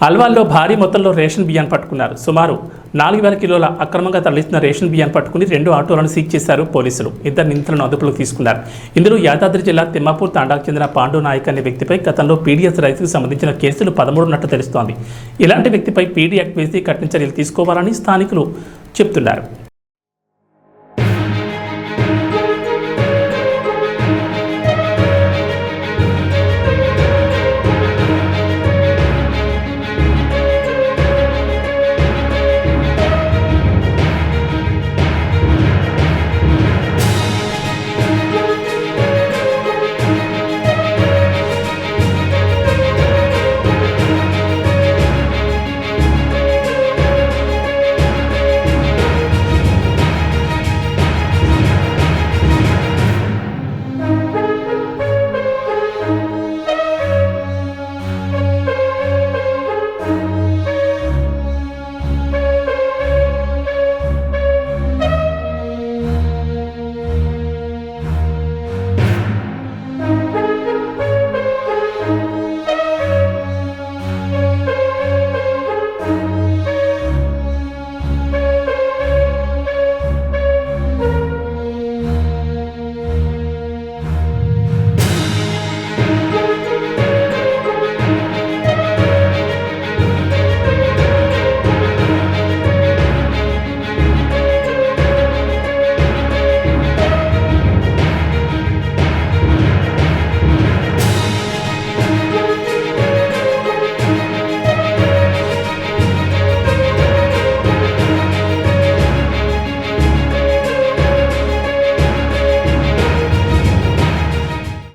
అల్వాల్లో భారీ మొత్తంలో రేషన్ బియ్యాన్ని పట్టుకున్నారు. సుమారు 4,000 కిలోల అక్రమంగా తరలిస్తున్న రేషన్ బియ్యాన్ని పట్టుకుని 2 ఆటోలను సీజ్ చేశారు పోలీసులు. 2 నిందితులను అదుపులోకి తీసుకున్నారు. ఇందులో యాదాద్రి జిల్లా తిమ్మాపూర్ తాండాకు చెందిన పాండు నాయక్ అనే వ్యక్తిపై గతంలో పీడీఎస్ రైతుకు సంబంధించిన కేసులు 13 ఉన్నట్టు తెలుస్తోంది. ఇలాంటి వ్యక్తిపై పీడీ యాక్ట్ వేసి కఠిన చర్యలు తీసుకోవాలని స్థానికులు చెబుతున్నారు.